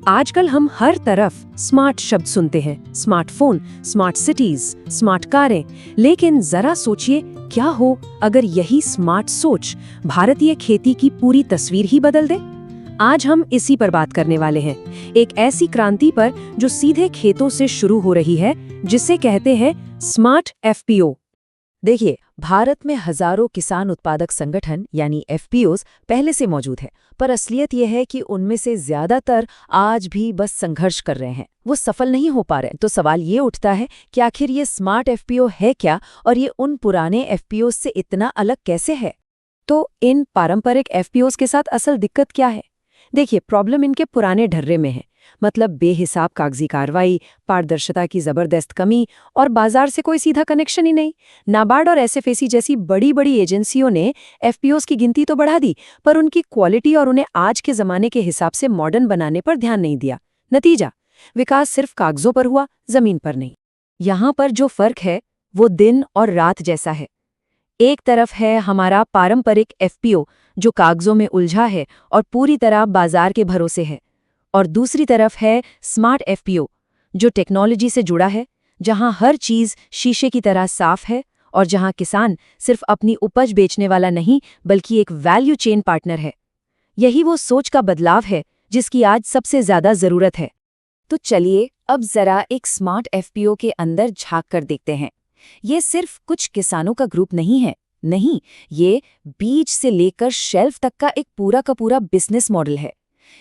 आजकल हम हर तरफ स्मार्ट शब्द सुनते हैं, स्मार्टफोन, स्मार्ट सिटीज, स्मार्ट कारें। लेकिन जरा सोचिए, क्या हो अगर यही स्मार्ट सोच भारतीय खेती की पूरी तस्वीर ही बदल दे। आज हम इसी पर बात करने वाले हैं, एक ऐसी क्रांति पर जो सीधे खेतों से शुरू हो रही है, जिसे कहते हैं स्मार्ट एफपीओ। देखिए, भारत में हजारों किसान उत्पादक संगठन यानी एफपीओज पहले से मौजूद हैं, पर असलियत यह है कि उनमें से ज्यादातर आज भी बस संघर्ष कर रहे हैं, वो सफल नहीं हो पा रहे। तो सवाल ये उठता है कि आखिर ये स्मार्ट एफपीओ है क्या, और ये उन पुराने एफपीओ से इतना अलग कैसे है। तो इन पारंपरिक एफपीओज के साथ असल दिक्कत क्या है? देखिए, प्रॉब्लम इनके पुराने ढर्रे में है, मतलब बेहिसाब कागजी कार्रवाई, पारदर्शिता की जबरदस्त कमी और बाजार से कोई सीधा कनेक्शन ही नहीं। नाबार्ड और एसएफएसी जैसी बड़ी बड़ी एजेंसियों ने एफपीओज की गिनती तो बढ़ा दी, पर उनकी क्वालिटी और उन्हें आज के जमाने के हिसाब से मॉडर्न बनाने पर ध्यान नहीं दिया। नतीजा, विकास सिर्फ कागजों पर हुआ, जमीन पर नहीं। यहाँ पर जो फर्क है वो दिन और रात जैसा है। एक तरफ है हमारा पारंपरिक एफपीओ जो कागजों में उलझा है और पूरी तरह बाजार के भरोसे है, और दूसरी तरफ है स्मार्ट एफपीओ जो टेक्नोलॉजी से जुड़ा है, जहां हर चीज शीशे की तरह साफ है और जहां किसान सिर्फ अपनी उपज बेचने वाला नहीं बल्कि एक वैल्यू चेन पार्टनर है। यही वो सोच का बदलाव है जिसकी आज सबसे ज्यादा जरूरत है। तो चलिए अब जरा एक स्मार्ट एफपीओ के अंदर झांक कर देखते हैं। ये सिर्फ कुछ किसानों का ग्रुप नहीं है, नहीं, ये बीज से लेकर शेल्फ तक का एक पूरा का पूरा बिजनेस मॉडल है।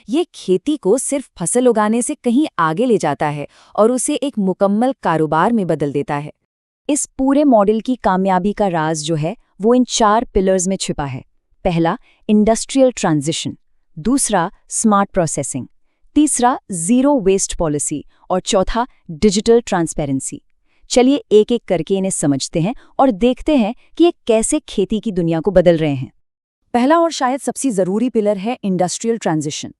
ये खेती को सिर्फ फसल उगाने से कहीं आगे ले जाता है और उसे एक मुकम्मल कारोबार में बदल देता है। इस पूरे मॉडल की कामयाबी का राज जो है वो इन 4 पिलर्स में छिपा है। पहला, इंडस्ट्रियल ट्रांजिशन, दूसरा स्मार्ट प्रोसेसिंग, तीसरा जीरो वेस्ट पॉलिसी और चौथा डिजिटल ट्रांसपेरेंसी। चलिए एक एक करके इन्हें समझते हैं और देखते हैं कि ये कैसे खेती की दुनिया को बदल रहे हैं। पहला और शायद सबसे जरूरी पिलर है इंडस्ट्रियल ट्रांजिशन।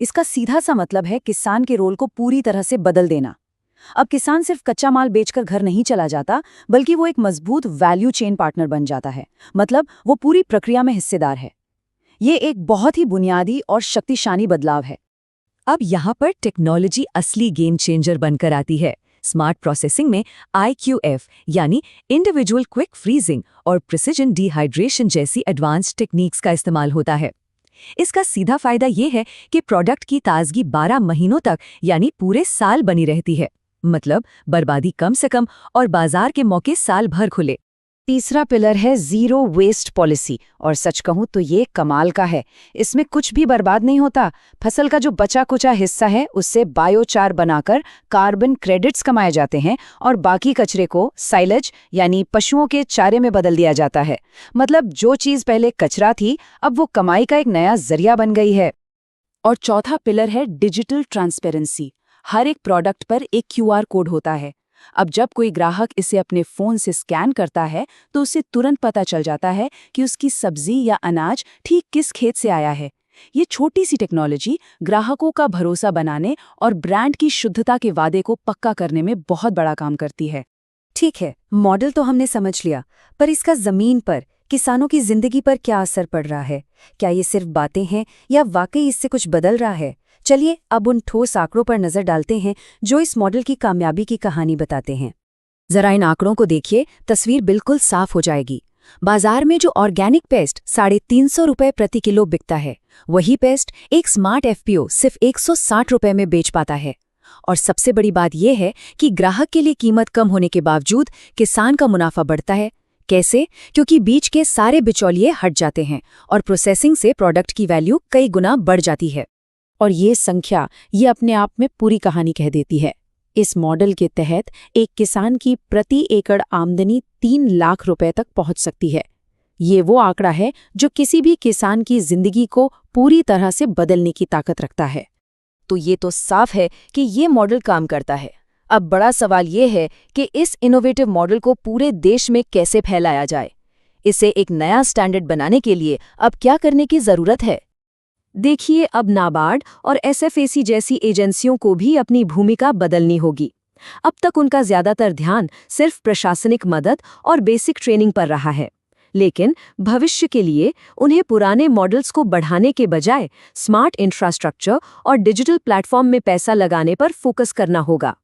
इसका सीधा सा मतलब है किसान के रोल को पूरी तरह से बदल देना। अब किसान सिर्फ कच्चा माल बेचकर घर नहीं चला जाता, बल्कि वो एक मजबूत वैल्यू चेन पार्टनर बन जाता है, मतलब वो पूरी प्रक्रिया में हिस्सेदार है। ये एक बहुत ही बुनियादी और शक्तिशाली बदलाव है। अब यहाँ पर टेक्नोलॉजी असली गेम चेंजर बनकर आती है। स्मार्ट प्रोसेसिंग में IQF यानी इंडिविजुअल क्विक फ्रीजिंग और प्रिसिजन डिहाइड्रेशन जैसी एडवांस्ड टेक्निक्स का इस्तेमाल होता है। इसका सीधा फायदा ये है कि प्रोडक्ट की ताजगी 12 महीनों तक यानी पूरे साल बनी रहती है, मतलब बर्बादी कम से कम और बाजार के मौके साल भर खुले। तीसरा पिलर है जीरो वेस्ट पॉलिसी, और सच कहूं तो ये कमाल का है। इसमें कुछ भी बर्बाद नहीं होता। फसल का जो बचा कुचा हिस्सा है उससे बायोचार बनाकर कार्बन क्रेडिट्स कमाए जाते हैं और बाकी कचरे को साइलेज यानी पशुओं के चारे में बदल दिया जाता है। मतलब जो चीज पहले कचरा थी अब वो कमाई का एक नया जरिया बन गई है। और चौथा पिलर है डिजिटल ट्रांसपेरेंसी। हर एक प्रोडक्ट पर एक QR कोड होता है। अब जब कोई ग्राहक इसे अपने फोन से स्कैन करता है तो उसे तुरंत पता चल जाता है कि उसकी सब्जी या अनाज ठीक किस खेत से आया है। ये छोटी सी टेक्नोलॉजी ग्राहकों का भरोसा बनाने और ब्रांड की शुद्धता के वादे को पक्का करने में बहुत बड़ा काम करती है। ठीक है, मॉडल तो हमने समझ लिया, पर इसका जमीन पर किसानों की जिंदगी पर क्या असर पड़ रहा है? क्या ये सिर्फ बातें हैं या वाकई इससे कुछ बदल रहा है? चलिए अब उन ठोस आंकड़ों पर नजर डालते हैं जो इस मॉडल की कामयाबी की कहानी बताते हैं। जरा इन आंकड़ों को देखिए, तस्वीर बिल्कुल साफ हो जाएगी। बाजार में जो ऑर्गेनिक पेस्ट 350 रुपए प्रति किलो बिकता है, वही पेस्ट एक स्मार्ट एफपीओ सिर्फ 160 रुपए में बेच पाता है। और सबसे बड़ी बात यह है कि ग्राहक के लिए कीमत कम होने के बावजूद किसान का मुनाफा बढ़ता है। कैसे? क्योंकि बीज के सारे बिचौलिए हट जाते हैं और प्रोसेसिंग से प्रोडक्ट की वैल्यू कई गुना बढ़ जाती है। और ये संख्या ये अपने आप में पूरी कहानी कह देती है। इस मॉडल के तहत एक किसान की प्रति एकड़ आमदनी 3 लाख रुपए तक पहुंच सकती है। ये वो आंकड़ा है जो किसी भी किसान की जिंदगी को पूरी तरह से बदलने की ताकत रखता है। तो ये तो साफ है कि ये मॉडल काम करता है। अब बड़ा सवाल ये है कि इस इनोवेटिव मॉडल को पूरे देश में कैसे फैलाया जाए। इसे एक नया स्टैंडर्ड बनाने के लिए अब क्या करने की जरूरत है? देखिए, अब नाबार्ड और एसएफएसी जैसी एजेंसियों को भी अपनी भूमिका बदलनी होगी। अब तक उनका ज्यादातर ध्यान सिर्फ प्रशासनिक मदद और बेसिक ट्रेनिंग पर रहा है, लेकिन भविष्य के लिए उन्हें पुराने मॉडल्स को बढ़ाने के बजाय स्मार्ट इंफ्रास्ट्रक्चर और डिजिटल प्लेटफॉर्म में पैसा लगाने पर फोकस करना होगा।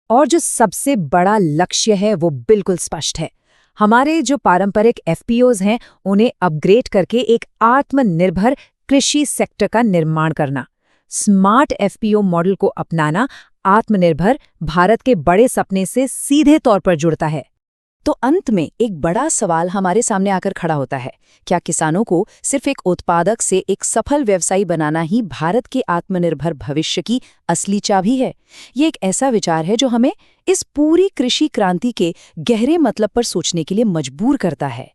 और जो सबसे बड़ा लक्ष्य है वो बिल्कुल स्पष्ट है। हमारे जो पारंपरिक एफपीओज हैं उन्हें अपग्रेड करके एक आत्मनिर्भर कृषि सेक्टर का निर्माण करना। स्मार्ट एफपीओ मॉडल को अपनाना आत्मनिर्भर भारत के बड़े सपने से सीधे तौर पर जुड़ता है। तो अंत में एक बड़ा सवाल हमारे सामने आकर खड़ा होता है, क्या किसानों को सिर्फ एक उत्पादक से एक सफल व्यवसायी बनाना ही भारत के आत्मनिर्भर भविष्य की असली चाबी है? ये एक ऐसा विचार है जो हमें इस पूरी कृषि क्रांति के गहरे मतलब पर सोचने के लिए मजबूर करता है।